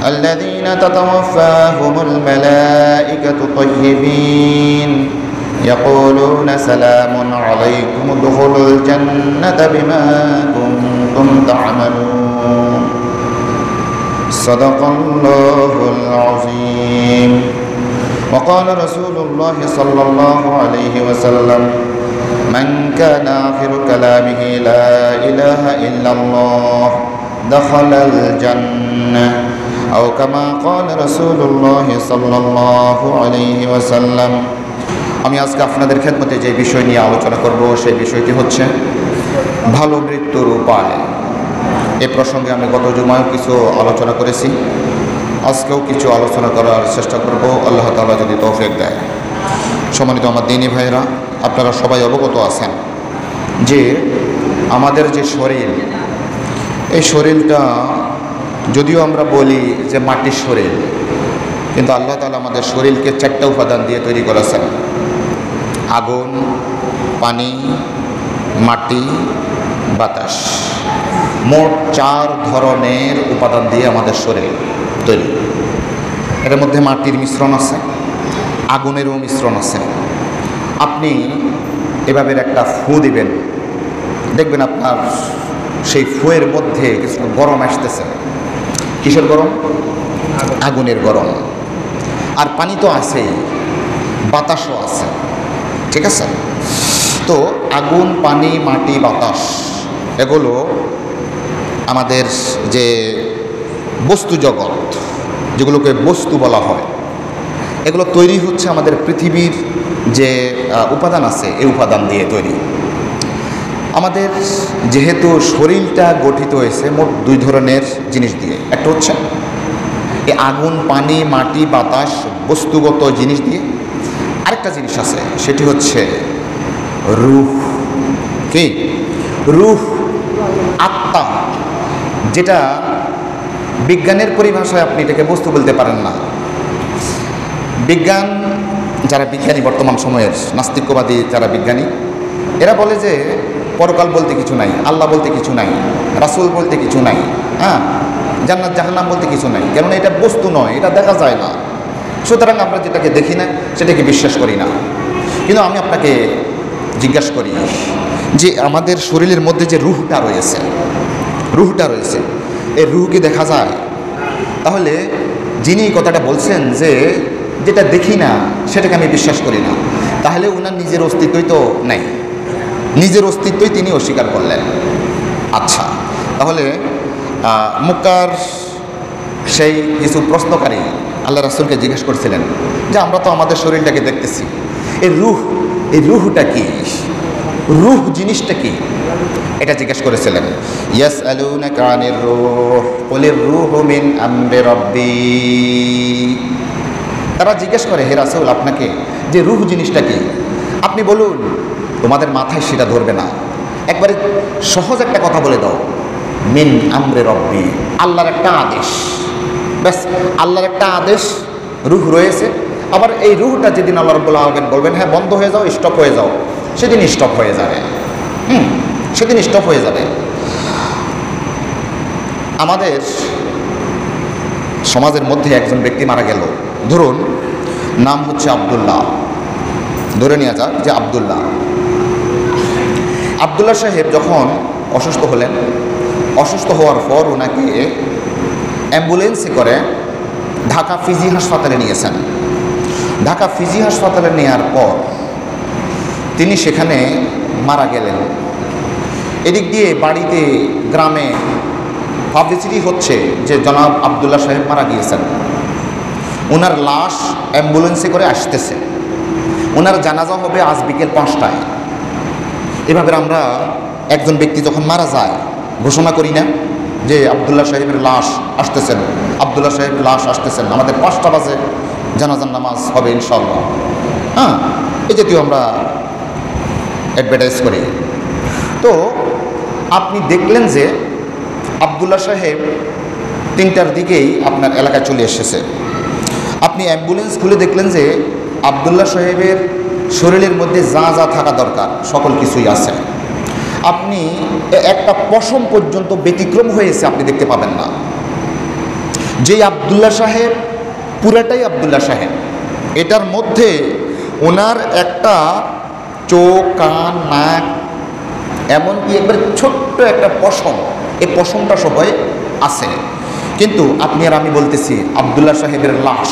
الذين تتوفاهم الملائكة طيبين يقولون سلام عليكم ادخلوا الجنة بما كنتم تعملون صدق الله العظيم وقال رسول الله صلى الله عليه وسلم من كان آخر كلامه لا إله إلا الله دخل الجنة أو كما قال رسول الله صلى الله عليه وسلم আমি আজকে আপনাদের খেদমতে যে বিষয় নিয়ে আলোচনা করব সেই বিষয়টি হচ্ছে ভালো মৃত্যুর উপায়। এই প্রসঙ্গে আমি গত জুমায় কিছু আলোচনা করেছি, আজকেও কিছু আলোচনা করার চেষ্টা করব, আল্লাহ তাআলা যদি তৌফিক দেয়। সম্মানিত আমার দিনী ভাইরা, আপনারা সবাই অবগত আছেন যে আমাদের যে শরীর, এই শরীরটা যদিও আমরা বলি যে মাটির শরীর, কিন্তু আল্লাহ তাআলা আমাদের শরীরকে 4টা উপাদান দিয়ে তৈরি করেছেন: আগুন, পানি, মাটি, বাতাস। মোট 4 ধরনের উপাদান দিয়ে আমাদের শরীর তৈরি। এর মধ্যে মাটির মিশ্রণ আছে, আগুনেরও মিশ্রণ আছে। আপনি এভাবে একটা ফু দিবেন, দেখবেন আপনার সেই ফুয়ের মধ্যে কিছু গরম আসতেছে। কিসের গরম? আগুনের গরম। আর পানি তো আছেই, বাতাসও আছে, ঠিক আছে? তো আগুন, পানি, মাটি, বাতাস এগুলো আমাদের যে বস্তু জগৎ, যেগুলোকে বস্তু বলা হয়, এগুলো তৈরি হচ্ছে আমাদের পৃথিবীর যে উপাদান আছে এই উপাদান দিয়ে তৈরি। আমাদের যেহেতু শরীরটা গঠিত হয়েছে মোট 2 ধরনের জিনিস দিয়ে, একটা হচ্ছে এই আগুন, পানি, মাটি, বাতাস বস্তুগত জিনিস দিয়ে, আরেকটা জিনিস আছে সেটি হচ্ছে রূহ। কি? রূহ, আত্মা, যেটা বিজ্ঞানের পরিভাষায় আপনি এটাকে বস্তু বলতে পারেন না। বিজ্ঞান, যারা বিজ্ঞানী বর্তমান সময়ের নাস্তিকবাদী যারা বিজ্ঞানী, এরা বলে যে পরকাল বলতে কিছু নাই, আল্লাহ বলতে কিছু নাই, রাসূল বলতে কিছু নাই, জান্নাত জাহান্নাম বলতে কিছু নাই, কেননা এটা বস্তু নয়, এটা দেখা যায় না। সুতরাং আমরা যেটাকে দেখি না সেটাকে বিশ্বাস করি না। কিন্তু আমি আপনাকে জিজ্ঞাসা করি যে আমাদের শরীরের মধ্যে যে রূহটা রয়েছে, এই রূহ কি দেখা যায়? তাহলে যিনি এই কথাটা বলছেন যে যেটা দেখি না সেটাকে আমি বিশ্বাস করি না, তাহলে ওনার নিজের অস্তিত্বই তো নাই, নিজের অস্তিত্বই তিনি অস্বীকার করলেন। আচ্ছা, তাহলে মক্কার সেই কিছু প্রশ্নকারী আল্লাহ রাসূলকে জিজ্ঞেস করছিলেন যে আমরা তো আমাদের শরীরটাকে দেখতেছি, এই রূহটা কি, রূহ জিনিসটা কি, এটা জিজ্ঞেস করেছিলেন। ইয়াসআলুনাকা আনির রূহ কুলির রূহু মিন আমরি রাব্বি। তারা জিজ্ঞেস করে, হে রাসূল আপনাকে, যে রূহ জিনিসটা কি, আপনি বলুন। তোমাদের মাথায় সেটা ধরবে না, একবারে সহজ একটা কথা বলে দাও, মিন আমরি রাব্বি, আল্লাহর একটা আদেশ। ব্যাস, আল্লাহর একটা আদেশ, রূহ রয়েছে। আবার এই রূহটা যেদিন আল্লাহ রাব্বুল আলামিন বলবেন হ্যাঁ বন্ধ হয়ে যাও, স্টপ হয়ে যাও, সেদিন স্টপ হয়ে যাবে। সেদিন স্টপ হয়ে যাবে। আমাদের সমাজের মধ্যে একজন ব্যক্তি মারা গেল, ধরুন নাম হচ্ছে আব্দুল্লাহ, ধরে নেওয়া যাক যে আব্দুল্লাহ সাহেব যখন অসুস্থ হলেন, অসুস্থ হওয়ার পর ওনাকে অ্যাম্বুলেন্সে করে ঢাকা ফিজি হাসপাতালে নিয়েছেন। ঢাকা ফিজি হাসপাতালে নেওয়ার পর তিনি সেখানে মারা গেলেন। এদিক দিয়ে বাড়িতে, গ্রামে পাবলিসিটি হচ্ছে যে জনাব আব্দুল্লাহ সাহেব মারা গিয়েছেন। ওনার লাশ অ্যাম্বুলেন্সে করে আসতেছে, ওনার জানাজা হবে আজ বিকেল 5টায়। এভাবে আমরা একজন ব্যক্তি যখন মারা যায় ঘোষণা করি না যে আব্দুল্লাহ সাহেবের লাশ আসতেছেন, আব্দুল্লাহ সাহেবের লাশ আসতেছেন, আমাদের 5টা বাজে জানাজার নামাজ হবে ইনশাআল্লাহ। এই জাতীয় আমরা অ্যাডভার্টাইজ করি। তো আপনি দেখলেন যে আব্দুল্লাহ সাহেব 3টার দিকেই আপনার এলাকায় চলে এসেছে। আপনি অ্যাম্বুলেন্স খুলে দেখলেন যে আব্দুল্লাহ সাহেবের শরীরের মধ্যে যা যা থাকা দরকার সকল কিছুই আছে। আপনি একটা পশম পর্যন্ত ব্যতিক্রম হয়েছে আপনি দেখতে পাবেন না। যে আবদুল্লাহ সাহেব পুরাটাই আবদুল্লাহ সাহেব, এটার মধ্যে ওনার একটা চোখ, কান, নাক, এমনকি একবার ছোট্ট একটা পশম, এই পশমটা সবাই আছে। কিন্তু আপনি আর আমি বলতেছি আবদুল্লাহ সাহেবের লাশ,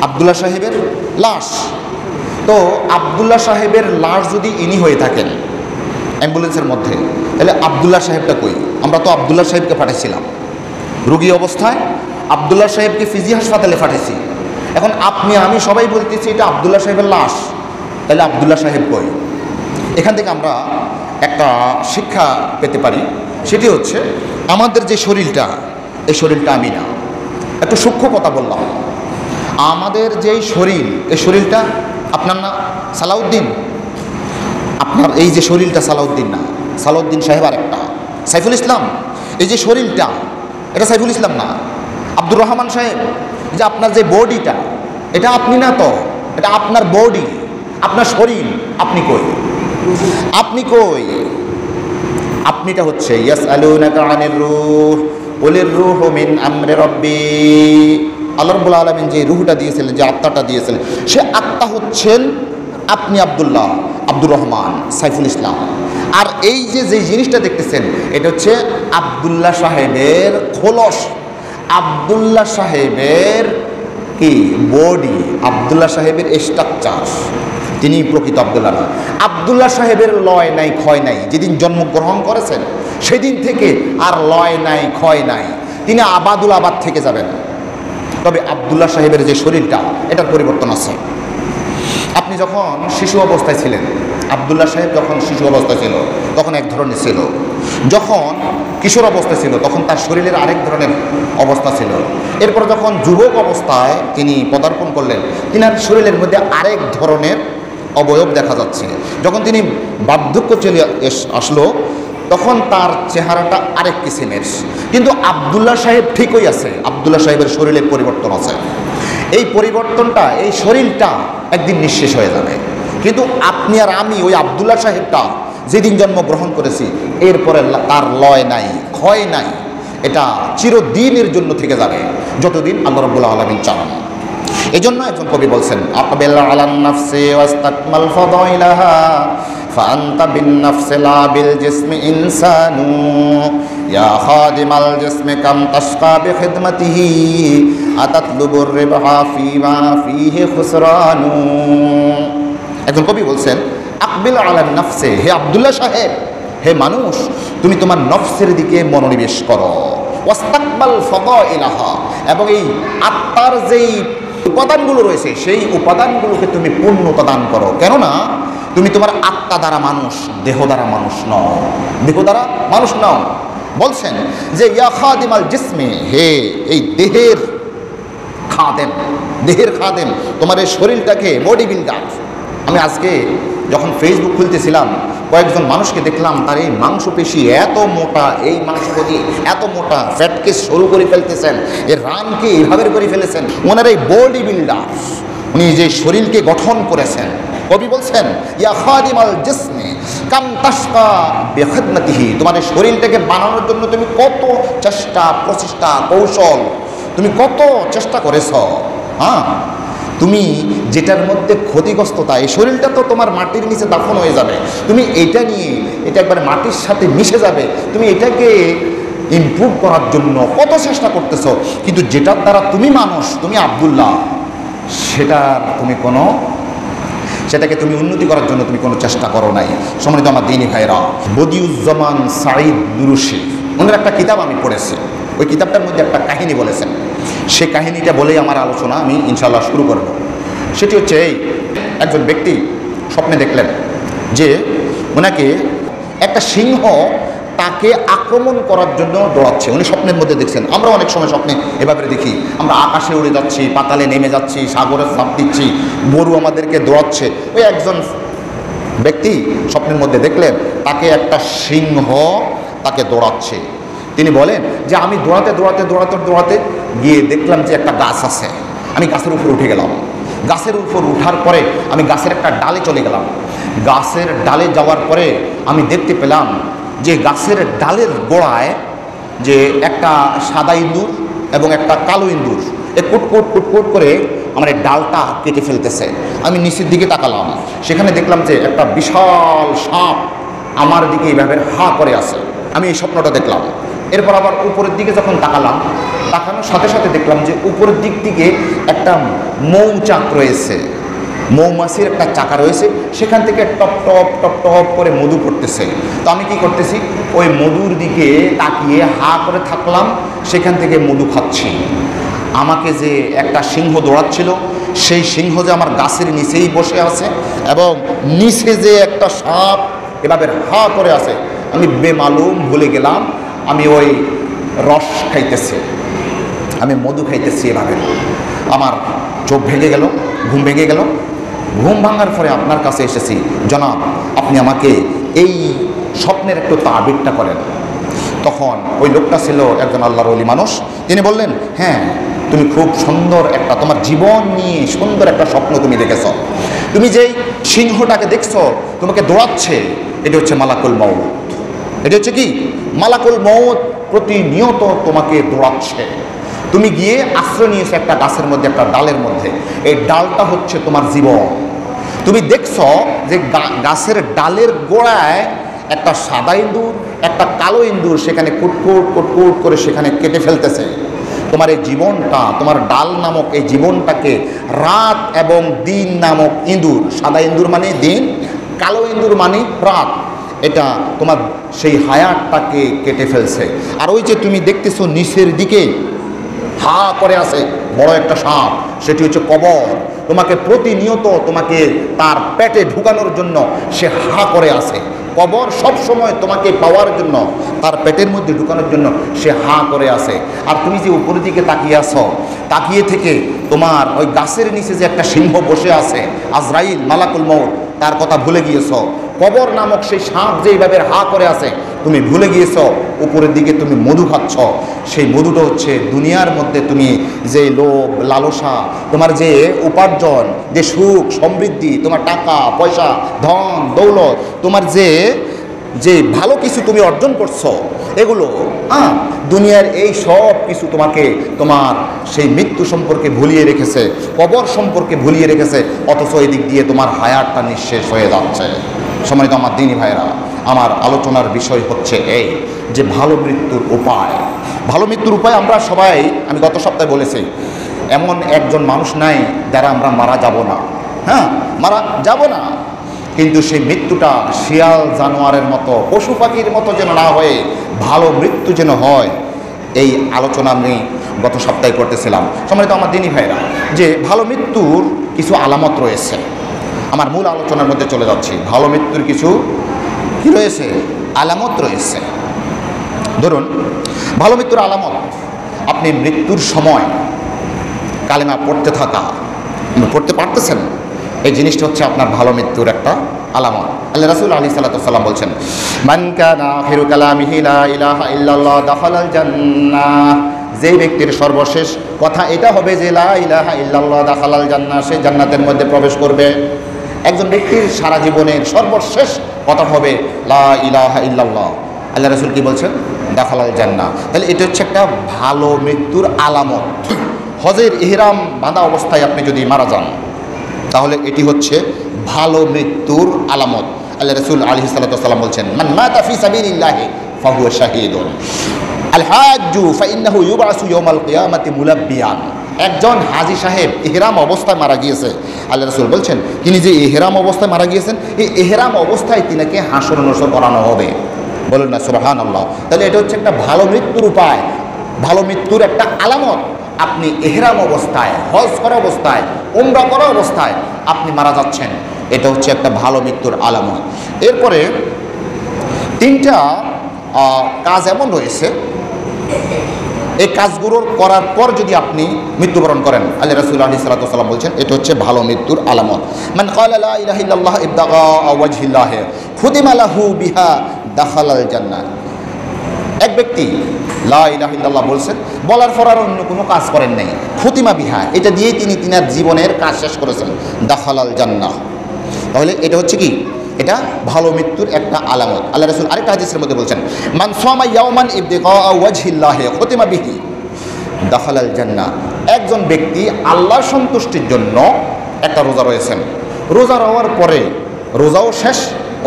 আবদুল্লাহ সাহেবের লাশ। তো আবদুল্লাহ সাহেবের লাশ যদি ইনি হয়ে থাকেন অ্যাম্বুলেন্সের মধ্যে, তাহলে আবদুল্লাহ সাহেবটা কই? আমরা তো আবদুল্লাহ সাহেবকে পাঠাইছিলাম রোগী অবস্থায়, আবদুল্লাহ সাহেবকে ফিজি হাসপাতালে পাঠাইছি। এখন আপনি আমি সবাই বলতেছি এটা আবদুল্লাহ সাহেবের লাশ, তাহলে আবদুল্লাহ সাহেব কই? এখান থেকে আমরা একটা শিক্ষা পেতে পারি, সেটি হচ্ছে আমাদের যে শরীরটা, এই শরীরটা আমি না। একটু সূক্ষ্ম কথা বললাম, আমাদের যেই শরীর, এই শরীরটা আপনার না, সালাউদ্দিন আপনার এই যে শরীরটা সালাউদ্দিন না, সালাউদ্দিন সাহেব আর একটা সাইফুল ইসলাম। এই যে শরীরটা, এটা সাইফুল ইসলাম না। আব্দুর রহমান সাহেব, যে আপনার যে বডিটা, এটা আপনি না, তো এটা আপনার বডি, আপনার শরীর। আপনি কই? আপনি কই? আপনিটা হচ্ছে ইয়াসআলুনাকা আনির রূহ কুলির রূহু মিন আমরি রাব্বি। আল্লাহ রাব্বুল আলামিন যে রূহটা দিয়েছিলেন, যে আত্মাটা দিয়েছিলেন, সে আত্মা হচ্ছেন আপনি, আব্দুল্লাহ, আব্দুর রহমান, সাইফুল ইসলাম। আর এই যে জিনিসটা দেখতেছেন, এটা হচ্ছে আবদুল্লাহ সাহেবের খোলস, আবদুল্লাহ সাহেবের কি বডি, আবদুল্লাহ সাহেবের স্ট্রাকচার। তিনি প্রকৃত আবদুল্লাহ না। আবদুল্লাহ সাহেবের লয় নাই, ক্ষয় নাই। যেদিন জন্মগ্রহণ করেছেন সেদিন থেকে আর লয় নাই, ক্ষয় নাই। তিনি আবাদুল আবাদ থেকে যাবেন। তবে আবদুল্লাহ সাহেবের যে শরীরটা, এটার পরিবর্তন আছে। আপনি যখন শিশু অবস্থায় ছিলেন, আবদুল্লাহ সাহেব যখন শিশু অবস্থায় ছিল তখন এক ধরনের ছিল, যখন কিশোর অবস্থায় ছিল তখন তার শরীরের আরেক ধরনের অবস্থা ছিল। এরপর যখন যুবক অবস্থায় তিনি পদার্পণ করলেন, তিনার শরীরের মধ্যে আরেক ধরনের অবয়ব দেখা যাচ্ছে। যখন তিনি বার্ধক্য চলে আসলো তখন তার চেহারাটা আরেক কিসিমের। কিন্তু আবদুল্লাহ সাহেব ঠিকই আছে, আবদুল্লাহ সাহেবের শরীরের পরিবর্তন আছে। এই পরিবর্তনটা, এই শরীরটা একদিন নিঃশেষ হয়ে যাবে। কিন্তু আপনি আর আমি ওই আবদুল্লাহ সাহেবটা যেদিন জন্মগ্রহণ করেছি, এরপরে তার লয় নাই, ক্ষয় নাই। এটা চিরদিনের জন্য থেকে যাবে, যতদিন আল্লাহ রাব্বুল আলামিন চান। এই জন্য একজন কবি বলছেন, আকবিল আলান নাফসি ওয়াস্তাকমাল ফাদাইলাহা ফাআনতা বিন নাফসি লা বিল জিসমি ইনসানু ইয়া খাদিমাল জিসমি কাম তাশকা বিখিদমাতিহি আতাতলুবুর রিবহা ফিমা ফিহি খুসরানু। একজন কবি বলছেন, আকবিল আলান নাফসি, হে আবদুল্লাহ সাহেব, হে মানুষ, তুমি তোমার নফসের দিকে মনোনিবেশ করো। ওয়াস্তাকবাল ফাদাইলাহা, এবং এই আত্মার যেই উপাদানগুলো রয়েছে সেই উপাদানগুলোকে তুমি পূর্ণতা দান করো। কেননা তুমি তোমার আত্মা দ্বারা মানুষ, দেহ দ্বারা মানুষ নও, দেহ দ্বারা মানুষ নও। বলছেন যে ইয়া খাদিমাল জিসমি, হে এই দেহের খাদেম, দেহের খাদেম, তোমার এই শরীরটাকে বডি বিল্ডার। আমি আজকে যখন ফেসবুক খুলতেছিলাম, কয়েকজন মানুষকে দেখলাম তার এই মাংসপেশি এত মোটা, এই মাংসপেশি এত মোটা, ফ্যাটকে সরু করে ফেলতেছেন, এর রানকে এইভাবে করে ফেলেছেন। ওনার এই বডি বিল্ডার, উনি যে শরীরকে গঠন করেছেন, কবি বলছেন ইয়া খাদিমাল জিসমি কাম তাশকা বিখিদমাতিহি, তোমার এই শরীরটাকে বানানোর জন্য তুমি কত চেষ্টা, প্রচেষ্টা, কৌশল, তুমি কত চেষ্টা করেছ। হ্যাঁ, তুমি যেটার মধ্যে ক্ষতিগ্রস্ততা, এই শরীরটা তো তোমার মাটির নিচে দাফন হয়ে যাবে, তুমি এটা নিয়ে, এটা একবার মাটির সাথে মিশে যাবে, তুমি এটাকে ইমপ্রুভ করার জন্য কত চেষ্টা করতেছো। কিন্তু যেটার দ্বারা তুমি মানুষ, তুমি আব্দুল্লাহ, সেটাকে তুমি উন্নতি করার জন্য তুমি কোনো চেষ্টা করো নাই। সম্মানিত আমার দিনী ভাইরা, বদিউজ্জামান সাঈদ নুরুশি, ওনার একটা কিতাব আমি পড়েছি, ওই কিতাবটার মধ্যে একটা কাহিনী বলেছেন। সে কাহিনীটা বলেই আমার আলোচনা আমি ইনশাআল্লাহ শুরু করব। সেটি হচ্ছে এই, একজন ব্যক্তি স্বপ্নে দেখলেন যে ওনাকে একটা সিংহ তাকে আক্রমণ করার জন্য দৌড়াচ্ছে। উনি স্বপ্নের মধ্যে দেখছেন, আমরা অনেক সময় স্বপ্নে এভাবে দেখি, আমরা আকাশে উড়ে যাচ্ছি, পাতালে নেমে যাচ্ছি, সাগরে ঝাঁপ দিচ্ছি, গরু আমাদেরকে দৌড়াচ্ছে। ওই একজন ব্যক্তি স্বপ্নের মধ্যে দেখলেন তাকে একটা সিংহ তাকে দৌড়াচ্ছে। তিনি বলেন যে আমি দৌড়াতে গিয়ে দেখলাম যে একটা গাছ আছে, আমি গাছের উপর উঠে গেলাম। গাছের উপর উঠার পরে আমি গাছের একটা ডালে চলে গেলাম। গাছের ডালে যাওয়ার পরে আমি দেখতে পেলাম যে গাছের ডালের গোড়ায় যে একটা সাদা ইঁদুর এবং একটা কালো ইন্দুর এ কুটকুট কুটকুট করে আমার এই ডালটা কেটে ফেলতেছে। আমি নিচের দিকে তাকালাম, সেখানে দেখলাম যে একটা বিশাল সাপ আমার দিকে এইভাবে হা করে আছে। আমি এই স্বপ্নটা দেখলাম। এরপর আবার উপরের দিকে যখন তাকালাম, তাকানোর সাথে সাথে দেখলাম যে উপরের দিক থেকে একটা মৌচাক রয়েছে, মৌমাছির একটা চাকা রয়েছে, সেখান থেকে টপ টপ টপ টপ করে মধু পড়তেছে। তো আমি কি করতেছি, ওই মধুর দিকে তাকিয়ে হা করে থাকলাম, সেখান থেকে মধু খাচ্ছি। আমাকে যে একটা সিংহ দৌড়াচ্ছিল, সেই সিংহ যে আমার গাছের নিচেই বসে আছে এবং নিচে যে একটা সাপ এভাবে হা করে আছে, আমি বেমালুম ভুলে গেলাম আমি ওই রস খাইতেছি, আমি মধু খাইতেছি। এভাবে আমার চোখ ভেঙে গেল, ঘুম ভেঙে গেল। ঘুম ভাঙার পরে আপনার কাছে এসেছি, জনাব আপনি আমাকে এই স্বপ্নের একটু তাবিরটা করেন। তখন ওই লোকটা ছিল একজন আল্লাহর ওলি মানুষ। তিনি বললেন, হ্যাঁ তুমি খুব সুন্দর একটা, তোমার জীবন নিয়ে সুন্দর একটা স্বপ্ন তুমি দেখেছ। তুমি যেই সিংহটাকে দেখছো তোমাকে দৌড়াচ্ছে, এটা হচ্ছে মালাকুল মউত। এটা হচ্ছে কি, মালাকুল মউত প্রতিনিয়ত তোমাকে দৌড়াচ্ছে। তুমি গিয়ে আশ্রয় নিয়েছো একটা গাছের মধ্যে, একটা ডালের মধ্যে। এই ডালটা হচ্ছে তোমার জীবন। তুমি দেখছো যে গাছের ডালের গোড়ায় একটা সাদা ইঁদুর, একটা কালো ইঁদুর সেখানে কুটকুট কুটকুট করে সেখানে কেটে ফেলতেছে। তোমার এই জীবনটা, তোমার ডাল নামক এই জীবনটাকে রাত এবং দিন নামক ইঁদুর, সাদা ইঁদুর মানে দিন, কালো ইঁদুর মানে রাত, এটা তোমার সেই হায়াতটাকে কেটে ফেলছে। আর ওই যে তুমি দেখতেছো নিচের দিকে হা করে আছে বড় একটা সাপ, সেটি হচ্ছে কবর। তোমাকে প্রতিনিয়ত তোমাকে তার পেটে ঢুকানোর জন্য সে হা করে আছে। কবর সব সময় তোমাকে পাওয়ার জন্য, তার পেটের মধ্যে ঢুকানোর জন্য সে হা করে আছে। আর তুমি যে উপরের দিকে তাকিয়ে আছো, তাকিয়ে থেকে তোমার ওই গাছের নিচে যে একটা সিংহ বসে আছে, আজরাইল মালাকুল মউত, তার কথা ভুলে গিয়েছ। কবর নামক সেই সাপ যে এইভাবে হা করে আছে তুমি ভুলে গিয়েছ। উপরের দিকে তুমি মধু খাচ্ছ, সেই মধুটা হচ্ছে দুনিয়ার মধ্যে তুমি যে লোভ লালসা, তোমার যে উপার্জন, যে সুখ সমৃদ্ধি, তোমার টাকা পয়সা ধন দৌলত, তোমার যে যে ভালো কিছু তুমি অর্জন করছো, এগুলো দুনিয়ার এই সব কিছু তোমাকে তোমার সেই মৃত্যু সম্পর্কে ভুলিয়ে রেখেছে, কবর সম্পর্কে ভুলিয়ে রেখেছে। অথচ এই দিক দিয়ে তোমার হায়াতটা নিঃশেষ হয়ে যাচ্ছে। সম্মানিত আমার দিনী ভাইরা, আমার আলোচনার বিষয় হচ্ছে এই যে ভালো মৃত্যুর উপায়। ভালো মৃত্যুর উপায় আমরা সবাই, আমি গত সপ্তাহে বলেছি, এমন একজন মানুষ নাই যারা আমরা মারা যাব না। হ্যাঁ, মারা যাব না, কিন্তু সেই মৃত্যুটা শিয়াল জানোয়ারের মতো, পশু পাখির মতো যেন না হয়ে ভালো মৃত্যু যেন হয়, এই আলোচনা আমি গত সপ্তাহে করতেছিলাম। সম্মানিত আমার দিনী ভাইরা, যে ভালো মৃত্যুর কিছু আলামত রয়েছে। আমার মূল আলোচনার মধ্যে চলে যাচ্ছি। ভালো মৃত্যুর কিছু কি রয়েছে, আলামত রয়েছে। ধরুন, ভালো মৃত্যুর আলামত, আপনি মৃত্যুর সময় কালেমা পড়তে থাকা, পড়তে পারতেছেন, এই জিনিসটা হচ্ছে আপনার ভালো মৃত্যুর একটা আলামত। আল্লাহ রাসূল আলাইহিস সালাতু ওয়াস সালাম বলছেন, মান কানা আখিরু কালামিহি লা ইলাহা ইল্লাল্লাহ দাখালাল জান্নাহ, যেই ব্যক্তির সর্বশেষ কথা এটা হবে যে লা ইলাহা ইল্লাল্লাহ দাখালাল জান্নাহ, সে জান্নাতের মধ্যে প্রবেশ করবে। একজন ব্যক্তির সারা জীবনের সর্বশেষ কথা হবে লা ইলাহা ইল্লাল্লাহ। আল্লাহ রাসূল কি বলছেন, দাখালাল জান্নাহ। তাহলে এটা হচ্ছে একটা ভালো মৃত্যুর আলামত। হজের ইহরাম বাঁধা অবস্থায় আপনি যদি মারা যান, তাহলে এটি হচ্ছে ভালো মৃত্যুর আলামত। আল্লাহ রাসূল আলাইহিস সালাতু ওয়াস সালাম বলছেন, মান মাতা ফি সাবিলিল্লাহি ফাহুয়া শাহীদুন আল হাজ্জু ফাইন্নাহু ইউবআসু ইয়াওমাল কিয়ামাতি মুলাব্বিয়ান। একজন হাজী সাহেব ইহরাম অবস্থায় মারা গিয়েছে। আল্লাহ রাসূল বলছেন, তিনি যে ইহরাম অবস্থায় মারা গিয়েছেন, এই ইহরাম অবস্থায় তিনাকে হাসর নসর করানো হবে। বলুন না সুবহানাল্লাহ। তাহলে এটা হচ্ছে একটা ভালো মৃত্যুর উপায়, ভালো মৃত্যুর একটা আলামত। আপনি ইহরাম অবস্থায়, হজ করা অবস্থায়, উমরা করা অবস্থায় আপনি মারা যাচ্ছেন, এটা হচ্ছে একটা ভালো মৃত্যুর আলামত। এরপরে তিনটা কাজ এমন রয়েছে, এই কাজগুলোর করার পর যদি আপনি মৃত্যুবরণ করেন, আল্লাহ রাসূল আলাইহিস সালাতু ওয়াস সালাম বলছেন এটা হচ্ছে ভালো মৃত্যুর আলামত। মান ক্বালা লা ইলাহা ইল্লাল্লাহ ইবতাগা ওয়াজহিল্লাহ খুতিমা লাহু বিহা দাখালাল জান্নাহ। এক ব্যক্তি লা ইলাহা ইল্লাল্লাহ বলছেন, বলার পর আর অন্য কোনো কাজ করেন নাই, খুতিমা বিহা, এটা দিয়েই তিনি তিনার জীবনের কাজ শেষ করেছেন, দাখালাল জান্নাহ। তাহলে এটা হচ্ছে কি, এটা ভালো মৃত্যুর একটা আলামত। আল্লাহ রাসূল আরেকটা হাদিসের মধ্যে বলছেন, মান সামা ইয়াওমান ইবতিগা ওয়াজহিল্লাহ খুতিমা বিহি। দাখালাল জান্নাহ। একজন ব্যক্তি আল্লাহর সন্তুষ্টির জন্য একটা রোজা রয়েছেন, রোজা হওয়ার পরে রোজাও শেষ,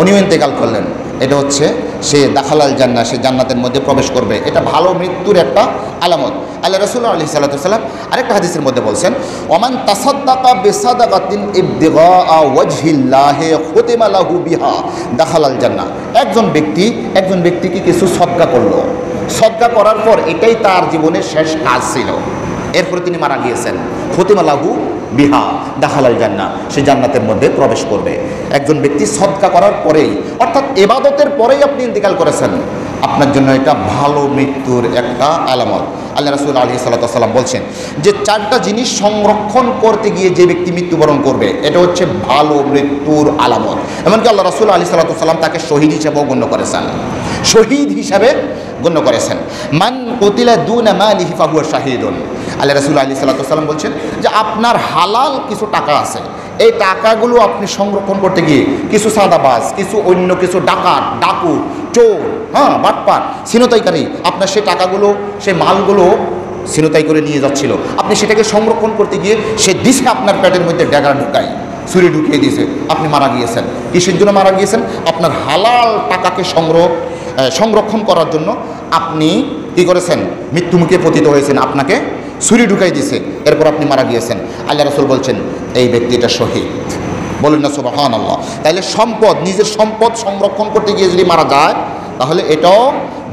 উনিও ইন্তেকাল করলেন, এটা হচ্ছে সে দাখালাল জান্নাহ, সে জান্নাতের মধ্যে প্রবেশ করবে। এটা ভালো মৃত্যুর একটা আলামত। আল্লাহ রাসূল আলাইহিস সালাতু ওয়াস সালাম আরেকটা হাদিসের মধ্যে বলছেন, ওমান তাসাদ্দাকা বিসাদাকাতিন ইবতিগা ওয়াজহিল্লাহি খুতিমা লাহু বিহা দাখালাল জান্নাহ। একজন ব্যক্তি কি কিছু সদকা করলো, সদকা করার পর এটাই তার জীবনের শেষ কাজ ছিল, এরপরে তিনি মারা গিয়েছেন, খুতিমা লাহু বিহা দাখালাল জান্নাহ, সে জান্নাতের মধ্যে প্রবেশ করবে। একজন ব্যক্তি সদকা করার পরেই, অর্থাৎ ইবাদতের পরেই আপনি ইন্তেকাল করেছেন, আপনার জন্য এটা ভালো মৃত্যুর একটা আলামত। আল্লাহ রাসূল আলাইহিস সালাতু ওয়াস সালাম বলছেন যে 4টা জিনিস সংরক্ষণ করতে গিয়ে যে ব্যক্তি মৃত্যুবরণ করবে এটা হচ্ছে ভালো মৃত্যুর আলামত। এমনকি আল্লাহ রাসূল আলাইহিস সালাতু ওয়াস সালাম তাকে শহীদ হিসেবেও গণ্য করেছেন, শহীদ হিসাবে গণ্য করেছেন। মান কুতিলা দুনা মালিহি ফাহুয়া শাহীদুন। আল্লাহ রাসূল আলাইহিস সালাতু ওয়াস সালাম বলছেন যে আপনার হালাল কিছু টাকা আছে, এই টাকাগুলো আপনি সংরক্ষণ করতে গিয়ে কিছু সাদাবাজ, কিছু অন্য কিছু ডাকাত, ডাকু, চোর, বাটপার, ছিনতাইকারী আপনার সেই টাকাগুলো, সেই মালগুলো ছিনতাই করে নিয়ে যাচ্ছিল, আপনি সেটাকে সংরক্ষণ করতে গিয়ে সে দিশে আপনার পেটের মধ্যে ড্যাগার ঢুকাই, ছুরি ঢুকিয়ে দিয়েছে, আপনি মারা গিয়েছেন। কিসের জন্য মারা গিয়েছেন? আপনার হালাল টাকাকে সংরক্ষণ করার জন্য আপনি কী করেছেন? মৃত্যুমুখে পতিত হয়েছেন, আপনাকে ছুরি ঢুকাই দিয়েছে, এরপর আপনি মারা গিয়েছেন। আল্লাহ রাসূল বলছেন এই ব্যক্তিটা শহীদ। বলুন না সুবহানাল্লাহ। তাইলে সম্পদ, নিজের সম্পদ সংরক্ষণ করতে গিয়ে যদি মারা যায় তাহলে এটাও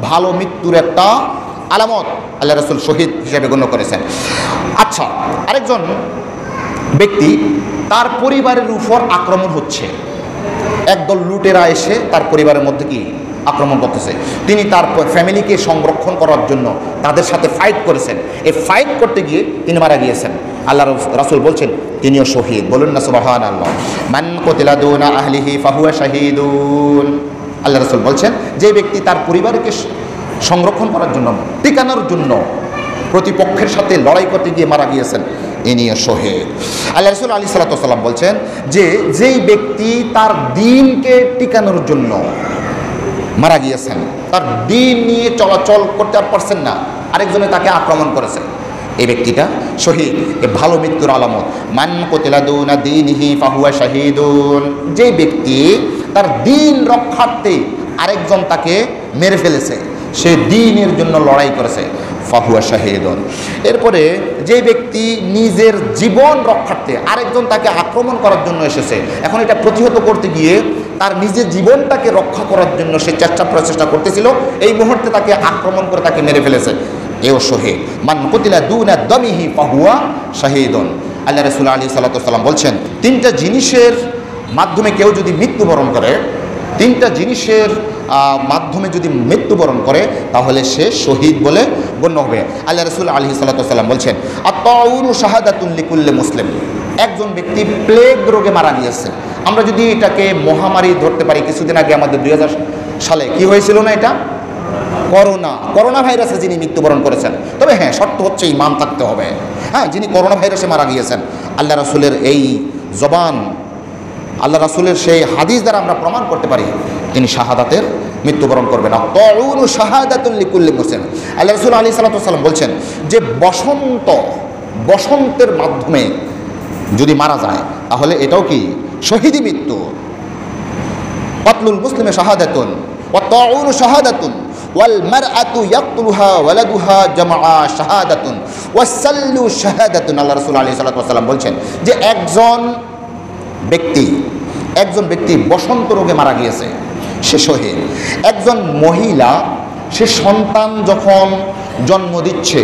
ভালো মৃত্যুর একটা আলামত। আল্লাহ রাসূল শহীদ হিসেবে গণ্য করেছেন। আচ্ছা, আরেকজন ব্যক্তি, তার পরিবারের উপর আক্রমণ হচ্ছে, একদল লুটেরা এসে তার পরিবারের মধ্যে কি আক্রমণ করতেছে, তিনি তার ফ্যামিলিকে সংরক্ষণ করার জন্য তাদের সাথে ফাইট করেছেন, এই ফাইট করতে গিয়ে তিনি মারা গিয়েছেন। আল্লাহ রাসূল বলছেন তিনিও শহীদ। বলুন না সুবহানাল্লাহ। মান কুতিলা দুনা আহলিহি ফাহুয়া শাহীদুন। আল্লাহ রাসূল বলছেন যে ব্যক্তি তার পরিবারকে সংরক্ষণ করার জন্য, টিকানোর জন্য প্রতিপক্ষের সাথে লড়াই করতে গিয়ে মারা গিয়েছেন, ইনিও শহীদ। আল্লাহ রাসূল আলাইহিস সালাতু ওয়াস সালাম বলছেন যে যেই ব্যক্তি তার দ্বীনকে টিকানোর জন্য মারা গিয়েছেন, তার দ্বীন নিয়ে চলাচল করতে আর পারছেন না, আরেকজনে তাকে আক্রমণ করেছে, এই ব্যক্তিটা শহীদ। এ ভালো মৃত্যুর আলামত। মান কুতিলা দুনা দীনিহি ফাহুয়া শাহীদুন। যে ব্যক্তি তার দ্বীন রক্ষার্থে আরেকজন তাকে মেরে ফেলেছে, সে দ্বীনের জন্য লড়াই করেছে, ফাহুয়া শাহীদুন। এরপরে যে ব্যক্তি নিজের জীবন রক্ষার্থে, আরেকজন তাকে আক্রমণ করার জন্য এসেছে, এখন এটা প্রতিহত করতে গিয়ে তার নিজের জীবনটাকে রক্ষা করার জন্য সে প্রচেষ্টা করতেছিল, এই মুহূর্তে তাকে আক্রমণ করে তাকে মেরে ফেলেছে, এও শহীদ। মান কুতিলা দুনা দামিহি ফাহুয়া শাহীদুন। আল্লাহ রাসূল আলাইহিস সালাতু ওয়াস সালাম বলছেন 3টা জিনিসের মাধ্যমে কেউ যদি মৃত্যুবরণ করে, 3টা জিনিসের মাধ্যমে যদি মৃত্যুবরণ করে তাহলে সে শহীদ বলে গণ্য হবে। আল্লাহ রাসূল আলাইহিস সালাতু ওয়াস সালাম বলছেন আত-তাউরু শাহাদাতুন লিকুল্লি মুসলিম। একজন ব্যক্তি প্লেগ রোগে মারা গিয়েছে, আমরা যদি এটাকে মহামারী ধরতে পারি, কিছুদিন আগে আমাদের 2000 সালে কি হয়েছিল না, এটা করোনা ভাইরাসে যিনি মৃত্যুবরণ করেছেন, তবে হ্যাঁ শর্ত হচ্ছে ঈমান থাকতে হবে। যিনি করোনা ভাইরাসে মারা গিয়েছেন, আল্লাহ রাসূলের এই জবান, আল্লাহ রাসূলের সেই হাদিস দ্বারা আমরা প্রমাণ করতে পারি তিনি শাহাদাতের মৃত্যুবরণ করবেন। তাউনু শাহাদাতুন লিকুল্লি মুসলিম। আল্লাহ রাসূল আলাইহিস সালাতু ওয়াস সালাম বলছেন যে বসন্তের মাধ্যমে যদি মারা যায় তাহলে এটাও কি শহীদি মৃত্যু। কাতলুল মুসলিমে শাহাদাতুন ওয়া তাউনু শাহাদাতুন ওয়াল মারআতু ইয়াকতুলুহা ওয়ালাদুহা জামাআ শাহাদাতুন ওয়াসাল্লু শাহাদাতুন। আল্লাহ রাসূল আলাইহিস সালাতু ওয়াস সালাম বলছেন যে একজন ব্যক্তি বসন্ত রোগে মারা গিয়েছে, সে শহীদ। একজন মহিলা, সে সন্তান যখন জন্ম দিচ্ছে,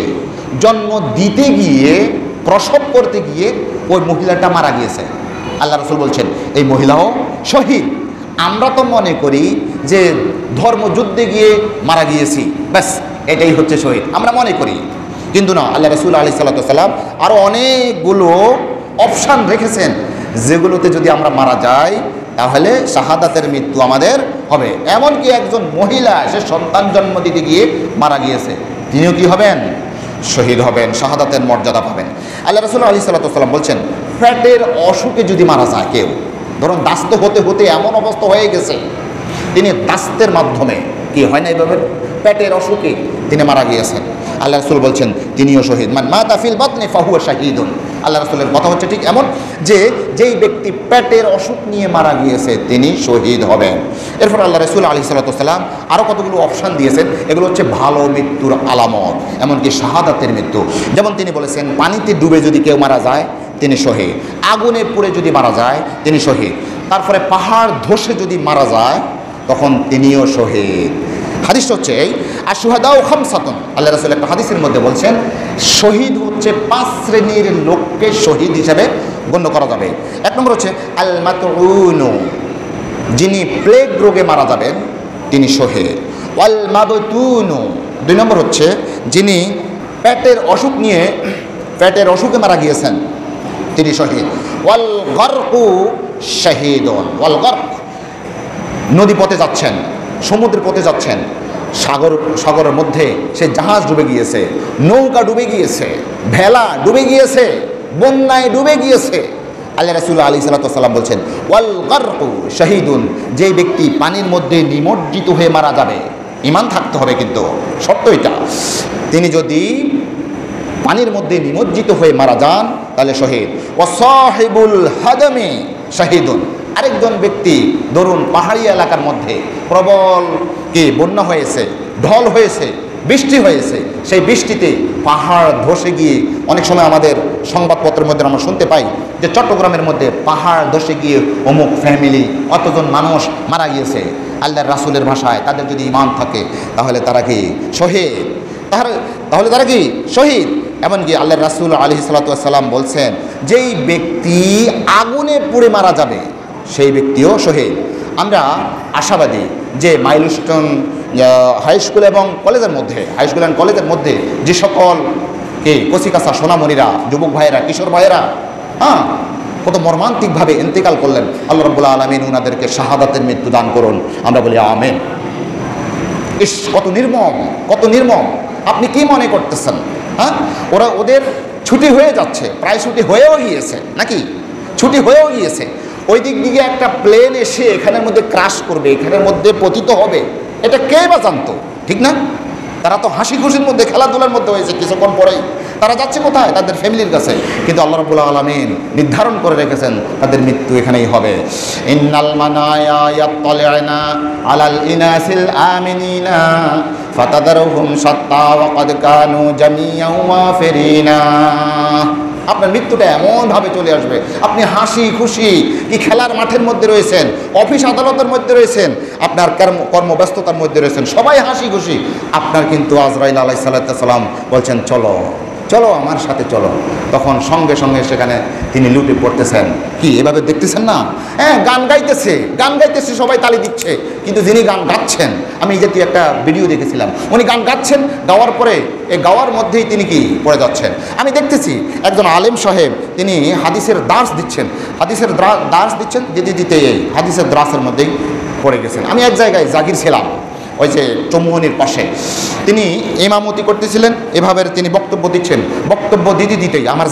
জন্ম দিতে গিয়ে, প্রসব করতে গিয়ে ওই মহিলাটা মারা গিয়েছে, আল্লাহ রাসূল বলছেন এই মহিলাও শহীদ। আমরা তো মনে করি যে ধর্মযুদ্ধে গিয়ে মারা গিয়েছি, ব্যাস এটাই হচ্ছে শহীদ, আমরা মনে করি, কিন্তু না, আল্লাহ রাসূল আলাইহিস সালাতু ওয়াস সালাম আরও অনেকগুলো অপশান রেখেছেন যেগুলোতে যদি আমরা মারা যাই তাহলে শাহাদাতের মৃত্যু আমাদের হবে। এমনকি একজন মহিলা, সে সন্তান জন্ম দিতে গিয়ে মারা গিয়েছে, তিনিও কি হবেন? শহীদ হবেন, শাহাদাতের মর্যাদা পাবেন। আল্লাহ রাসূল আলাইহিস সালাতু ওয়াস সালাম বলছেন পেটের অসুখে যদি মারা যায় কেউ, ধরুন দাস্ত হতে হতে এমন অবস্থা হয়ে গেছে, তিনি দাস্তের মাধ্যমে কি হয় না এইভাবে পেটের অসুখে তিনি মারা গিয়েছেন, আল্লাহ রাসূল বলছেন তিনিও শহীদ। মান মাতা ফিল বাতনি ফাহুয়া শাহীদুন। আল্লাহ রাসূলের কথা হচ্ছে ঠিক এমন যে যেই ব্যক্তি পেটের অসুখ নিয়ে মারা গিয়েছে তিনি শহীদ হবেন। এরপর আল্লাহ রাসূল আলাইহিস সালাতু ওয়াস সালাম আরও কতগুলো অপশান দিয়েছেন, এগুলো হচ্ছে ভালো মৃত্যুর আলামত, এমনকি শাহাদাতের মৃত্যু। যেমন তিনি বলেছেন পানিতে ডুবে যদি কেউ মারা যায় তিনি শহীদ, আগুনে পুড়ে যদি মারা যায় তিনি শহীদ, তারপরে পাহাড় ধসে যদি মারা যায় তখন তিনিও শহীদ। হাদিস হচ্ছে এই আর শুহাদাও খামসাতুন। আল্লাহ রাসূল একটা হাদিসের মধ্যে বলছেন শহীদ হচ্ছে 5 শ্রেণীর লোককে শহীদ হিসেবে গণ্য করা যাবে। এক নম্বর হচ্ছে আল মাতউনু, যিনি প্লেগ রোগে মারা যাবেন তিনি শহীদ। ওয়াল মাবতুনু, 2 নম্বর হচ্ছে যিনি পেটের অসুখ নিয়ে পেটের অসুখে মারা গিয়েছেন তিনি শহীদ। ওয়াল গরকু শাহীদুন। ওয়াল গরক, নদী পথে যাচ্ছেন, সমুদ্রের পথে যাচ্ছেন, সাগরের মধ্যে সে জাহাজ ডুবে গিয়েছে, নৌকা ডুবে গিয়েছে, ভেলা ডুবে গিয়েছে, বন্যায় ডুবে গিয়েছে, আল্লাহ রাসূল আলাইহিস সালাতু ওয়াস সালাম বলছেন ওয়াল গরকু শাহীদুন, যেই ব্যক্তি পানির মধ্যে নিমজ্জিত হয়ে মারা যাবে, ঈমান থাকতে হবে কিন্তু সত্য এটা, তিনি যদি পানির মধ্যে নিমজ্জিত হয়ে মারা যান তাহলে শহীদ। ওয়া সাহিবুল হাদামি শাহীদুন, আরেকজন ব্যক্তি ধরুন পাহাড়ি এলাকার মধ্যে প্রবল বন্যা হয়েছে, ঢল হয়েছে, বৃষ্টি হয়েছে, সেই বৃষ্টিতে পাহাড় ধসে গিয়ে, অনেক সময় আমাদের সংবাদপত্রের মধ্যে আমরা শুনতে পাই যে চট্টগ্রামের মধ্যে পাহাড় ধসে গিয়ে অমুক ফ্যামিলি অতজন মানুষ মারা গিয়েছে, আল্লাহর রাসূলের ভাষায় তাদের যদি ঈমান থাকে তাহলে তারা কি শহীদ, তাহলে তারা কি শহীদ। এমনকি আল্লাহর রাসূল আলাইহিস সালাতু ওয়াস সালাম বলছেন যেই ব্যক্তি আগুনে পুড়ে মারা যাবে সেই ব্যক্তিও শহীদ। আমরা আশাবাদী যে মাইলস্টোন হাই স্কুল এবং কলেজের মধ্যে, হাই স্কুল অ্যান্ড কলেজের মধ্যে যে সকল কচিকাঁচা সোনামণিরা, যুবক ভাইয়েরা, কিশোর ভাইয়েরা কত মর্মান্তিকভাবে ইন্তেকাল করলেন, আল্লাহ রাব্বুল আলামিন ওনাদেরকে শাহাদাতের মৃত্যু দান করুন, আমরা বলি আমিন। ইস, কত নির্মম, কত নির্মম। আপনি কি মনে করতেছেন? ওদের ছুটি হয়ে যাচ্ছে, প্রায় ছুটি হয়েও গিয়েছে, নাকি ছুটি হয়েও গিয়েছে, ওই দিক দিকে একটা প্লেন এসে এখানের মধ্যে ক্রাশ করবে, এখানের মধ্যে পতিত হবে, এটা কে বা জানতো? ঠিক না? তারা তো হাসি খুশির মধ্যে, খেলাধুলার মধ্যে হয়েছে, কিছুক্ষণ পরেই তারা যাচ্ছে কোথায়? তাদের ফ্যামিলির কাছে। কিন্তু আল্লাহ রাব্বুল আলামিন নির্ধারণ করে রেখেছেন তাদের মৃত্যু এখানেই হবে। ইন্নাল মানায়া ইয়াত্তালি'না আলাল ইনাসিল আমিনিনা ফাতাদারুহুম শাত্তা ওয়া ক্বাদ কানু জামিআন ওয়াফিরিনা। আপনার মৃত্যুটা এমনভাবে চলে আসবে, আপনি হাসি খুশি কি খেলার মাঠের মধ্যে রয়েছেন, অফিস আদালতের মধ্যে রয়েছেন, আপনার কর্মব্যস্ততার মধ্যে রয়েছেন, সবাই হাসি খুশি, আপনার কিন্তু আজরাইল আলাইহিস সালাম বলছেন চলো চলো আমার সাথে চলো, তখন সঙ্গে সঙ্গে সেখানে তিনি লুটে পড়তেছেন। কি এভাবে দেখতেছেন না? হ্যাঁ, গান গাইতেছে, সবাই তালি দিচ্ছে, কিন্তু যিনি গান গাচ্ছেন, আমি যেটি একটা ভিডিও দেখেছিলাম, উনি গান গাচ্ছেন, গাওয়ার পরে এই গাওয়ার মধ্যেই তিনি কি পড়ে যাচ্ছেন। আমি দেখতেছি একজন আলেম সাহেব তিনি হাদিসের দার্স দিচ্ছেন, দিতে দিতে এই হাদিসের দার্সের মধ্যেই পড়ে গেছেন। আমি এক জায়গায় জাগির ছিলাম, ওই যে চৌমুহনির পাশে, তিনি ইমামতি করতেছিলেন, এভাবে তিনি বক্তব্য দিচ্ছেন, বক্তব্য দিতেই আমার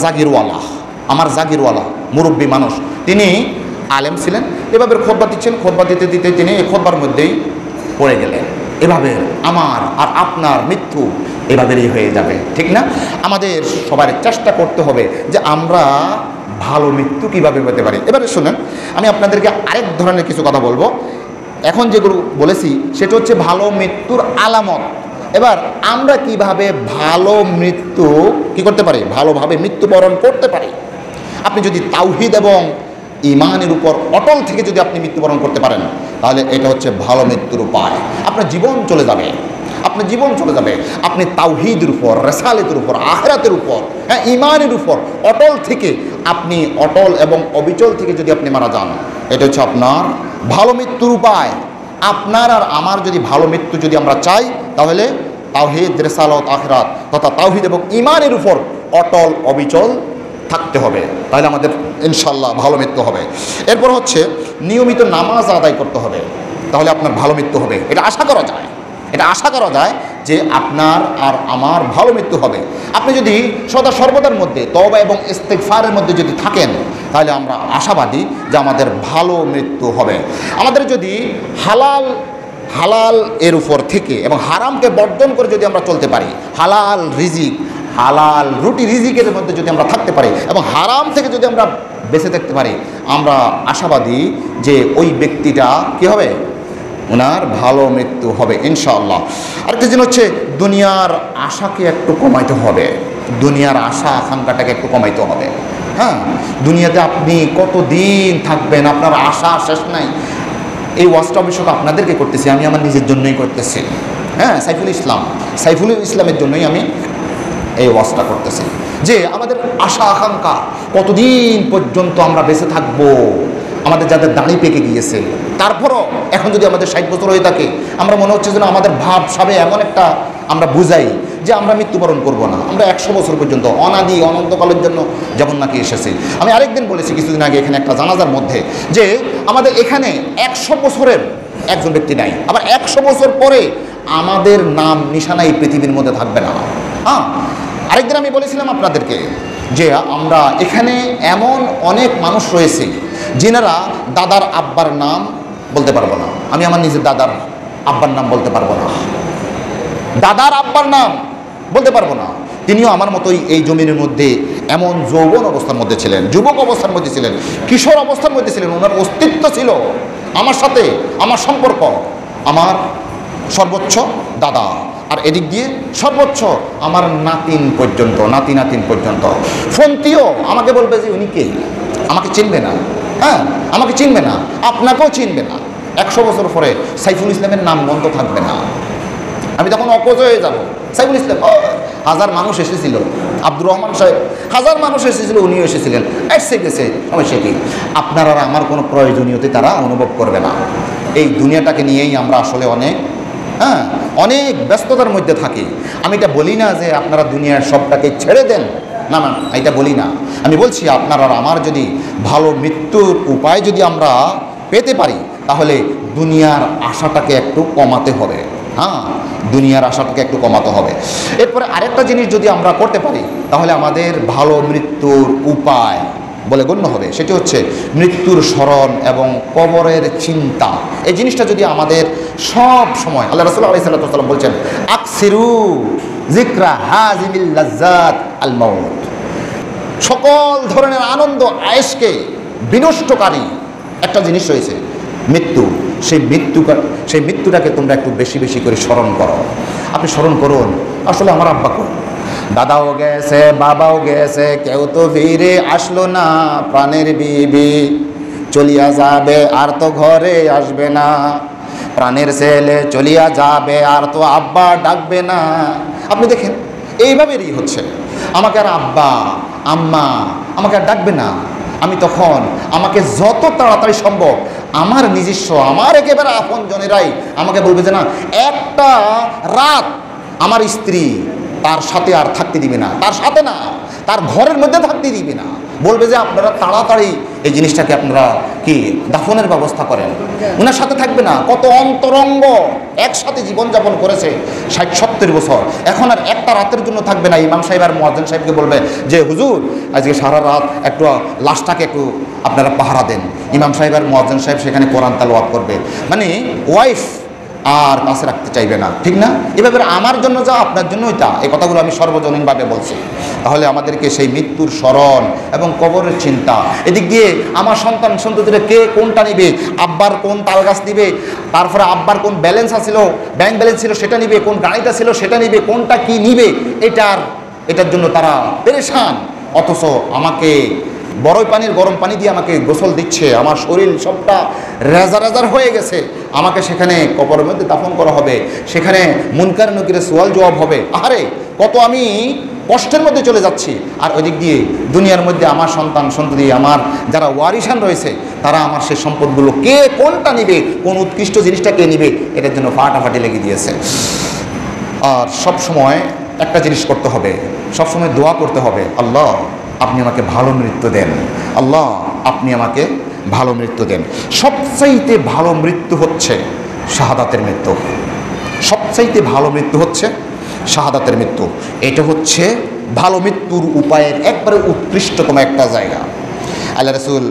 জাগিরওয়ালা মুরব্বী মানুষ, তিনি আলেম ছিলেন, এভাবে খোতবা দিচ্ছেন, খোতবা দিতে দিতে তিনি এই খোতবার মধ্যেই পড়ে গেলেন। এভাবে আমার আর আপনার মৃত্যু এভাবেই হয়ে যাবে, ঠিক না? আমাদের সবার চেষ্টা করতে হবে যে আমরা ভালো মৃত্যু কিভাবে পেতে পারি। এবারে শুনেন, আমি আপনাদেরকে আরেক ধরনের কিছু কথা বলবো। এখন যেগুলো বলেছি সেটা হচ্ছে ভালো মৃত্যুর আলামত। এবার আমরা কিভাবে ভালো মৃত্যু কি করতে পারি, ভালোভাবে মৃত্যুবরণ করতে পারি। আপনি যদি তাওহীদ এবং ঈমানের উপর অটল থেকে যদি আপনি মৃত্যুবরণ করতে পারেন তাহলে এটা হচ্ছে ভালো মৃত্যুর উপায়। আপনার জীবন চলে যাবে, আপনি তাওহীদের উপর, রিসালাতের উপর, আখিরাতের উপর, ঈমানের উপর অটল থেকে, আপনি অটল এবং অবিচল থেকে যদি আপনি মারা যান, এটা হচ্ছে আপনার ভালো মৃত্যুর উপায়। আপনার আর আমার যদি ভালো মৃত্যু যদি আমরা চাই তাহলে তাওহীদ, রিসালাত, আখিরাত তথা তাওহীদ এবং ঈমানের উপর অটল অবিচল থাকতে হবে, তাহলে আমাদের ইনশাআল্লাহ ভালো মৃত্যু হবে। এরপর হচ্ছে নিয়মিত নামাজ আদায় করতে হবে, তাহলে আপনার ভালো মৃত্যু হবে। এটা আশা করা যায় যে আপনার আর আমার ভালো মৃত্যু হবে। আপনি যদি সদা সর্বদার মধ্যে তওবা এবং ইস্তিগফারের মধ্যে যদি থাকেন তাহলে আমরা আশাবাদী যে আমাদের ভালো মৃত্যু হবে। আমাদের যদি হালাল হালাল এর উপর থেকে এবং হারামকে বর্জন করে যদি আমরা চলতে পারি, হালাল রিজিক, হালাল রুটি রিজিকের মধ্যে যদি আমরা থাকতে পারি এবং হারাম থেকে যদি আমরা বেঁচে থাকতে পারি, আমরা আশাবাদী যে ওই ব্যক্তিটা কী হবে, ওনার ভালো মৃত্যু হবে ইনশাআল্লাহ। আরেকটা জিনিস হচ্ছে দুনিয়ার আশাকে একটু কমাইতে হবে, দুনিয়ার আশা আকাঙ্ক্ষাটাকে একটু কমাইতে হবে। হ্যাঁ, দুনিয়াতে আপনি কতদিন থাকবেন, আপনার আশা শেষ নাই। এই ওয়াজটা অবশ্য আপনাদেরকে করতেছি, আমি আমার নিজের জন্যই করতেছি। হ্যাঁ, সাইফুল ইসলামের জন্যই আমি এই ওয়াজটা করতেছি যে আমাদের আশা আকাঙ্ক্ষা কতদিন পর্যন্ত আমরা বেঁচে থাকবো। আমাদের যাদের দাড়ি পেকে গিয়েছে, তারপরও এখন যদি আমাদের 60 বছর হয়ে থাকে, আমরা মনে হচ্ছে যেন আমাদের ভাব সাবে এমন একটা আমরা বুঝাই যে আমরা মৃত্যুবরণ করব না, আমরা 100 বছর পর্যন্ত অনাদি অনন্তকালের জন্য যেমন নাকি এসেছে। আমি আরেকদিন বলেছি কিছুদিন আগে এখানে একটা জানাজার মধ্যে যে আমাদের এখানে 100 বছরের একজন ব্যক্তি নাই, আবার 100 বছর পরে আমাদের নাম নিশানা এই পৃথিবীর মধ্যে থাকবে না। হ্যাঁ, আরেকদিন আমি বলেছিলাম আপনাদেরকে যে আমরা এখানে এমন অনেক মানুষ রয়েছে যিনারা দাদার আব্বার নাম বলতে পারবো না। আমি আমার নিজের দাদার আব্বার নাম বলতে পারবো না, দাদার আব্বার নাম বলতে পারবো না। তিনিও আমার মতোই এই জমিনের মধ্যে এমন যৌবন অবস্থার মধ্যে ছিলেন, যুবক অবস্থার মধ্যে ছিলেন, কিশোর অবস্থার মধ্যে ছিলেন। ওনার অস্তিত্ব ছিল আমার সাথে, আমার সম্পর্ক আমার সর্বোচ্চ দাদা, আর এদিক দিয়ে সর্বোচ্চ আমার নাতিন পর্যন্ত, নাতিন পর্যন্ত। ফোনটিও আমাকে বলবে যে উনি কে, আমাকে চিনবে না। হ্যাঁ, আমাকে চিনবে না, আপনাকেও চিনবে না। 100 বছর পরে সাইফুল ইসলামের নাম গন্ধ থাকবে না। আমি তখন অকজ হয়ে যাব। সাইফুল ইসলাম, হাজার মানুষ এসেছিল, আব্দুর রহমান সাহেব, হাজার মানুষ এসেছিল, উনিও এসেছিলেন, এসে গেছে, সমস্যা কি? আপনার আর আমার কোনো প্রয়োজনীয়তা তারা অনুভব করবে না। এই দুনিয়াটাকে নিয়েই আমরা আসলে অনেক ব্যস্ততার মধ্যে থাকি। আমি এটা বলি না যে আপনারা দুনিয়ার সবটাকে ছেড়ে দেন, না না, এটা বলি না। আমি বলছি আপনার আর আমার যদি ভালো মৃত্যুর উপায় যদি আমরা পেতে পারি, তাহলে দুনিয়ার আশাটাকে একটু কমাতে হবে। হ্যাঁ, দুনিয়ার আশাটাকে একটু কমাতে হবে। এরপরে আরেকটা জিনিস যদি আমরা করতে পারি, তাহলে আমাদের ভালো মৃত্যুর উপায় বলে গণ্য হবে। সেটি হচ্ছে মৃত্যুর স্মরণ এবং কবরের চিন্তা। এই জিনিসটা যদি আমাদের সব সময়, আল্লাহ রাসূল আলাইহিস সাল্লাতু ওয়াস সাল্লাম বলছেন, আকসিরু যিকরা হাযিমিল লাজ্জাত আল মাউত, সকল ধরনের আনন্দ আয়েশকে বিনষ্টকারী একটা জিনিস রয়েছে মৃত্যু। সেই মৃত্যুটাকে তোমরা একটু বেশি বেশি করে স্মরণ করো। আপনি স্মরণ করুন, আসলে আমার আব্বা কই, দাদাও গেছে, বাবাও গেছে, কেউ তো ফিরে আসলো না, প্রাণের বিবি চলিয়া যাবে আর তো ঘরে আসবে না, প্রাণের ছেলে চলিয়া যাবে আর তো আব্বা ডাকবে না। আপনি দেখেন এইভাবেই হচ্ছে, আমাকে আর আব্বা আম্মা আমাকে আর ডাকবে না। আমি তখন আমাকে যত তাড়াতাড়ি সম্ভব আমার নিজস্ব, আমার একেবারে আপন জনেরাই আমাকে বলবে যে না, একটা রাত আমার স্ত্রী তার সাথে আর থাকতে দিবে না, তার সাথে না, তার ঘরের মধ্যে থাকতে দিবে না। বলবে যে আপনারা তাড়াতাড়ি এই জিনিসটাকে আপনারা কি দাফনের ব্যবস্থা করেন। ওনার সাথে থাকবে না, কত অন্তরঙ্গ একসাথে জীবনযাপন করেছে 60-70 বছর, এখন আর একটা রাতের জন্য থাকবে না। ইমাম সাহেব আর মুয়াজ্জিন সাহেবকে বলবে যে হুজুর আজকে সারা রাত একটু লাশটাকে একটু আপনারা পাহারা দেন। ইমাম সাহেব আর মুয়াজ্জিন সাহেব সেখানে কোরআন তেলাওয়াত করবে, মানে ওয়াইফ আর কাছে রাখতে চাইবে না, ঠিক না? এভাবে আমার জন্য যা আপনার জন্যই তা, এই কথাগুলো আমি সর্বজনীনভাবে বলছি। তাহলে আমাদেরকে সেই মৃত্যুর স্মরণ এবং কবরের চিন্তা, এদিক দিয়ে আমার সন্তান সন্ততিরা কে কোনটা নিবে, আব্বার কোন তাল গাছ নিবে, তারপরে আব্বার কোন ব্যালেন্স ছিল, ব্যাংক ব্যালেন্স ছিল সেটা নিবে, কোন গাড়িটা ছিল সেটা নিবে, কোনটা কি নিবে, এটার জন্য তারা পেরেশান। অথচ আমাকে বড়ই পানির গরম পানি দিয়ে আমাকে গোসল দিচ্ছে, আমার শরীর সবটা রেজার হয়ে গেছে, আমাকে সেখানে কবরের মধ্যে দাফন করা হবে, সেখানে মুনকার নকিরের সওয়াল জবাব হবে। আরে কত আমি কষ্টের মধ্যে চলে যাচ্ছি, আর ওইদিক দিয়ে দুনিয়ার মধ্যে আমার সন্তান সন্ততি, আমার যারা ওয়ারিসান রয়েছে, তারা আমার সেই সম্পদগুলো কে কোনটা নিবে, কোন উৎকৃষ্ট জিনিসটা কে নিবে, এটার জন্য ফাটাফাটি লেগে দিয়েছে। আর সব সময় একটা জিনিস করতে হবে, সব সময় দোয়া করতে হবে, আল্লাহ আপনি আমাকে ভালো মৃত্যু দেন, আল্লাহ আপনি আমাকে ভালো মৃত্যু দেন। সবচাইতে ভালো মৃত্যু হচ্ছে শাহাদাতের মৃত্যু, সবচাইতে ভালো মৃত্যু হচ্ছে শাহাদাতের মৃত্যু। এটা হচ্ছে ভালো মৃত্যুর উপায়ের একবারে উৎকৃষ্টতম একটা জায়গা। আল্লাহ রাসূল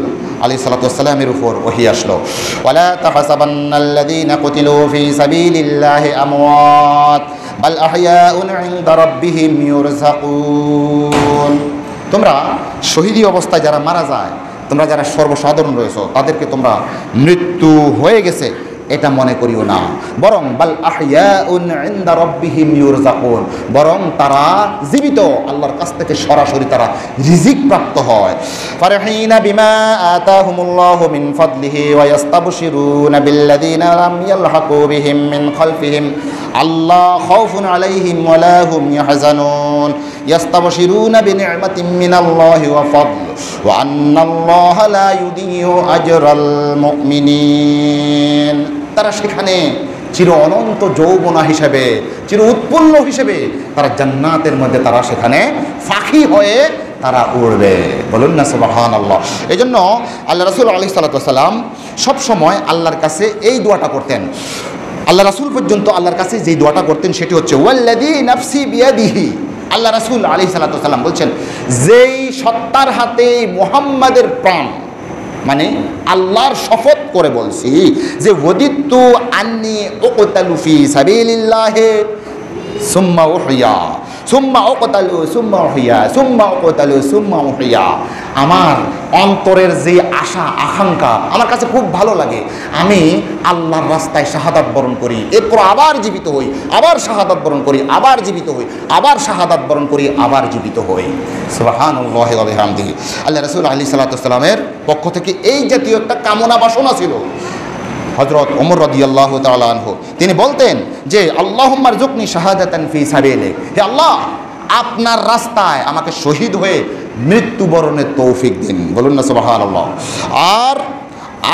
আলাইহিস সালাতু ওয়াস সালামের উপর ওহী আসলো, ওয়ালা তাহসাবান্নাল্লাযীনা কুতিলু ফী সাবিলিল্লাহি আমওয়াত বাল আহইয়াউন ইনদা রাব্বিহিম ইউরযাকুন। তোমরা শহীদি অবস্থায় যারা মারা যায়, তোমরা যারা সর্বসাধারণ রয়েছো, তাদেরকে তোমরা মৃত্যু হয়ে গেছে এটা মনে করিও না, বরং বাল আহইয়াউন ইনদা রাব্বিহিম ইউরযাকুন, বরং তারা জীবিত, আল্লাহর কাছ থেকে সরাসরি তারা রিজিক প্রাপ্ত হয়। ফারহিনা বিমা আতাহুমুল্লাহু মিন ফাদলিহি ওয়া ইস্তাবশিরুনা বিল্লাযিনা লাম ইয়ালহাকু বিহিম মিন খালফিহিম আল্লা খাউফুন আলাইহিম ওয়া লা হুম ইয়াহজানুন ইস্তাবশিরুনা বিনি'মাতিন মিনাল্লাহি ওয়া ফাদল ওয়া আন্নাল্লাহা লা ইউদিয়ু আজরাল মুমিনিন। তারা সেখানে চির অনন্ত যৌবনা হিসেবে, চির উৎপন্ন হিসেবে তারা জান্নাতের মধ্যে তারা সেখানে ফাঁকি হয়ে তারা উড়বে। বলুন না সুবহানাল্লাহ। এই জন্য আল্লাহ রাসূল আলাইহিস সালাতু ওয়াস সালাম সবসময় আল্লাহর কাছে এই দোয়াটা করতেন। আল্লাহ রাসূল পর্যন্ত আল্লাহর কাছে যেই দোয়াটা করতেন সেটি হচ্ছে ওয়াল্লাযী নাফসি বিয়াদিহি। আল্লাহ রাসূল আলাইহিস সালাতু ওয়াস সালাম বলছেন, যেই সত্তার হাতে মুহাম্মাদের প্রাণ, মানে আল্লাহর শপথ করে বলছি যে ওয়াদিতু আন্নী উকতালু ফি সাবিলিল্লাহি সুম্মা উহইয়া সুম্মা উকতালু সুম্মা উহইয়া সুম্মা উকতালু সুম্মা উহইয়া। আমার অন্তরের যে আশা আকাঙ্ক্ষা, আমার কাছে খুব ভালো লাগে, আমি আল্লাহর রাস্তায় শাহাদাত বরণ করি, এরপর আবার জীবিত হই, আবার শাহাদাত বরণ করি, আবার জীবিত হই, আবার শাহাদাত বরণ করি, আবার জীবিত হই। সুবহানাল্লাহি ওয়া বিহামদিহি। আল্লাহ রাসূল আলাইহিস সালাতু ওয়াস সালামের পক্ষ থেকে এই জাতীয় একটা কামনা বাসনা ছিল। হযরত ওমর রাদিয়াল্লাহু তাআলা আনহু তিনি বলতেন যে আল্লাহুম্মা রযুকনি শাহাদাতান ফি সাবিলিক, হে আল্লাহ আপনার রাস্তায় আমাকে শহীদ হয়ে মৃত্যুবরণের তৌফিক দিন। বলুন না সুবহানাল্লাহ। আর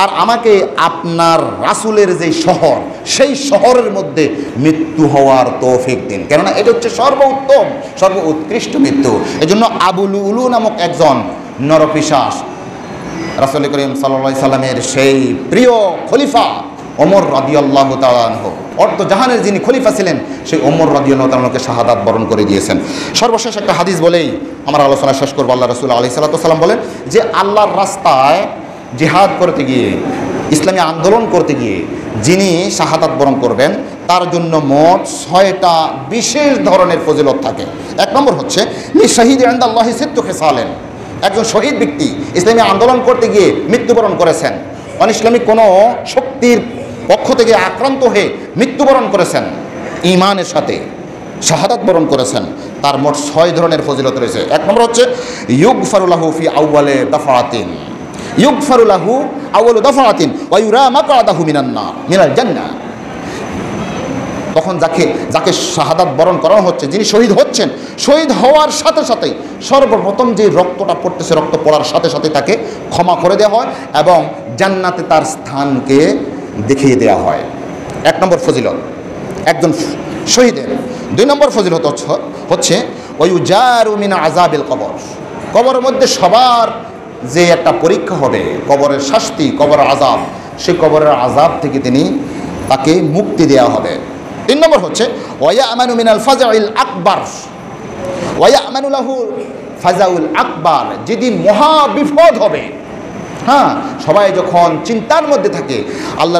আর আমাকে আপনার রাসূলের যে শহর, সেই শহরের মধ্যে মৃত্যু হওয়ার তৌফিক দিন, কেননা এটা হচ্ছে সর্বোত্তম সর্ব উৎকৃষ্ট মৃত্যু। এজন্য আবু লুলু নামক একজন নরপিশাচ রাসূল করিম সাল্লাল্লাহু আলাইহি সাল্লামের সেই প্রিয় খলিফা ওমর রাদিয়াল্লাহু তাআলা আনহু, অর্ধ জাহানের যিনি খলিফা ছিলেন, সেই ওমর রাদিয়াল্লাহু তাআলা আনহুকে শাহাদাত বরণ করে দিয়েছেন। সর্বশেষ একটা হাদিস বলেই আমার আলোচনা শেষ করব। আল্লাহ রাসূল আলাইহিস সালাতু ওয়াস সালাম বলেন যে আল্লাহর রাস্তায় জিহাদ করতে গিয়ে, ইসলামী আন্দোলন করতে গিয়ে যিনি শাহাদাত বরণ করবেন তার জন্য মোট 6টা বিশেষ ধরনের ফজিলত থাকে। এক নম্বর হচ্ছে লিশাহিদি ইনদাল্লাহি সিত্তু খিসালেন। একজন শহীদ ব্যক্তি ইসলামী আন্দোলন করতে গিয়ে মৃত্যুবরণ করেছেন, অনিসলামিক কোনো শক্তির পক্ষ থেকে আক্রান্ত হয়ে মৃত্যুবরণ করেছেন, ঈমানের সাথে শাহাদাত বরণ করেছেন, তার মোট 6 ধরনের ফজিলত রয়েছে। এক নম্বর হচ্ছে ইউগফারু লাহু ফি আউয়ালি দাফাতিন, ইউগফারু লাহু আউয়ালু দাফাতিন ওয়া ইউরা মাকআদাহু মিনাল জান্নাহ। তখন যাকে শাহাদাত বরণ করানো হচ্ছে, যিনি শহীদ হচ্ছেন, শহীদ হওয়ার সাথে সাথেই সর্বপ্রথম যে রক্তটা পড়তেছে, রক্ত পড়ার সাথে সাথে তাকে ক্ষমা করে দেওয়া হয় এবং জান্নাতে তার স্থানকে দেখিয়ে দেওয়া হয়। এক নম্বর ফজিলত একজন শহীদের। 2 নম্বর ফজিলত হচ্ছে ওয়ায়ুজারু মিন আযাবিল কবর। কবরের মধ্যে সবার যে একটা পরীক্ষা হবে, কবরের শাস্তি, কবরের আযাব, সেই কবরের আযাব থেকে তাকে মুক্তি দেওয়া হবে। 3 নম্বর হচ্ছে ওয়ায়ামানু মিনাল ফাজাইল আকবার, ওয়ায়ামানু লাহু ফাজাউল আকবার। যেদিন মহা বিপদ হবে, হ্যাঁ, সবাই যখন চিন্তার মধ্যে থাকে, আল্লাহ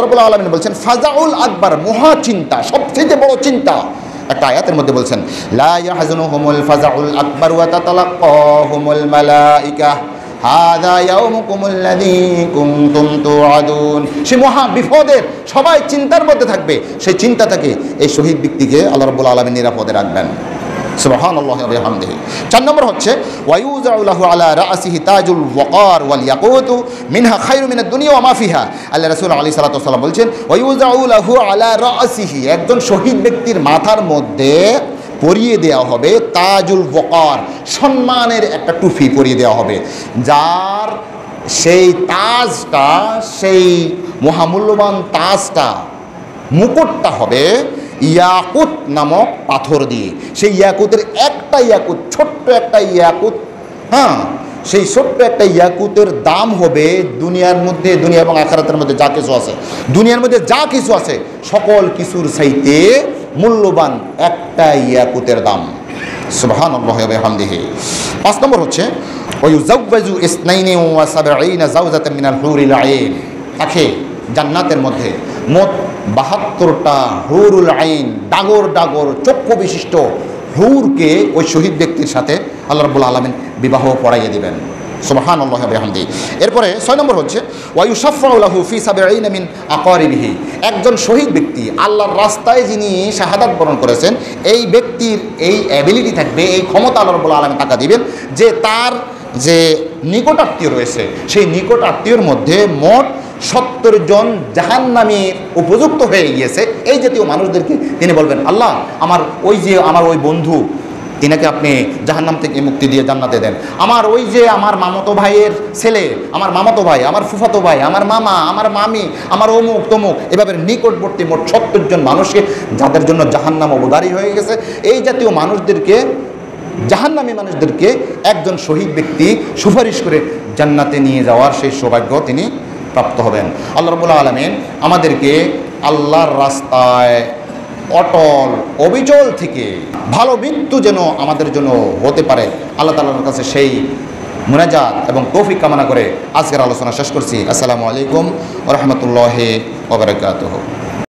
রাব্বুল আলামিন বলছেন ফাজাউল আকবার, মহা চিন্তা, সবচেয়ে বড় চিন্তা। একটা আয়াতের মধ্যে বলছেন লা ইয়াহজুনুহুমুল ফাজাউল আকবার ওয়া তাতালাক্কাহুমুল মালাইকা হাযা ইয়াউমুকুমুল্লাযী কুনতুম তুআদুন। সে মহা বিপদের সবাই চিন্তার মধ্যে থাকবে, সেই চিন্তা থেকে এই শহীদ ব্যক্তিকে আল্লাহ রাব্বুল আলামিন নিরাপদে রাখবেন। সুবহানাল্লাহি ওয়া বিহামদিহি। 4 নম্বর হচ্ছে ওয়ায়ুযাউ লাহু আলা রাসিহি তাজুল ওয়াকার ওয়াল ইয়াকুতু মিনহা খায়রু মিনাদ দুনিয়া ওয়া মা ফিহা। আল্লাহ রাসূল আলাইহিস সালাতু ওয়াস সালাম বলছেন ওয়ায়ুযাউ লাহু আলা রাসিহি, একজন শহীদ ব্যক্তির মাথার মধ্যে পরিয়ে দেওয়া হবে তাজুল ওয়াকার, সম্মানের একটা টুপি পরিয়ে দেওয়া হবে, যার সেই তাজটা, সেই মহামূল্যবান তাজটা, মুকুটটা হবে ইয়াকুত নামক পাথর দিয়ে। সেই ইয়াকুতের একটা ইয়াকুত, ছোট্ট একটা ইয়াকুত, হ্যাঁ, সেই ছোট্ট একটা ইয়াকুতের দাম হবে দুনিয়ার মধ্যে, দুনিয়া এবং আখিরাতের মধ্যে যা কিছু আছে, দুনিয়ার মধ্যে যা কিছু আছে সকল কিছুর চাইতে মূল্যবান একটা ইয়াকুতের দাম। সুবহানাল্লাহি ওয়া বিহামদিহি। 5 নম্বর হচ্ছে ওয়ুজাওয়াজু ইসনাইনি ওয়া সাবঈনা যাওজাতান মিনাল হুরিল আইন। তাকে জান্নাতের মধ্যে মোট 72টা হুরুল আইন, ডাগর ডাগর চক্ষু বিশিষ্ট হুরকে ওই শহীদ ব্যক্তির সাথে আল্লাহ রাব্বুল আলামিন বিবাহ পড়াইয়ে দিবেন। সুবহানাল্লাহি ওয়া বিহামদিহি। এরপরে 6 নম্বর হচ্ছে ওয়ায়ুশাফাউ লাহু ফি সাবঈনা মিন আকারিবিহি। একজন শহীদ ব্যক্তি আল্লাহর রাস্তায় যিনি শাহাদাত বরণ করেছেন, এই ব্যক্তির এই অ্যাবিলিটি থাকবে, এই ক্ষমতা আল্লাহ রাব্বুল আলামিন তাকে দিবেন যে তার যে নিকট আত্মীয় রয়েছে সেই নিকট আত্মীয়র মধ্যে মোট 70 জন জাহান্নামীর উপযুক্ত হয়ে গিয়েছে। এই জাতীয় মানুষদেরকে তিনি বলবেন, আল্লাহ আমার ওই বন্ধু, তিনাকে আপনি জাহান্নাম থেকে মুক্তি দিয়ে জান্নাতে দেন। আমার মামাতো ভাইয়ের ছেলে, আমার মামাতো ভাই, আমার ফুফাতো ভাই, আমার মামা, আমার মামি, আমার অমুক তমুক, এভাবে নিকটবর্তী মোট 70 জন মানুষকে যাদের জন্য জাহান্নাম অবধারী হয়ে গেছে, এই জাতীয় মানুষদেরকে, জাহান্নামী মানুষদেরকে একজন শহীদ ব্যক্তি সুপারিশ করে জান্নাতে নিয়ে যাওয়ার সেই সৌভাগ্য তিনি প্রাপ্ত হবেন। আল্লাহ রাব্বুল আলামিন আমাদেরকে আল্লাহর রাস্তায় অটল অবিচল থেকে ভালো মৃত্যু যেন আমাদের জন্য হতে পারে, আল্লাহ তাআলার কাছে সেই মুনাজাত এবং তৌফিক কামনা করে আজকের আলোচনা শেষ করছি। আসসালামু আলাইকুম ওয়া রাহমাতুল্লাহি ওয়া বারাকাতুহু।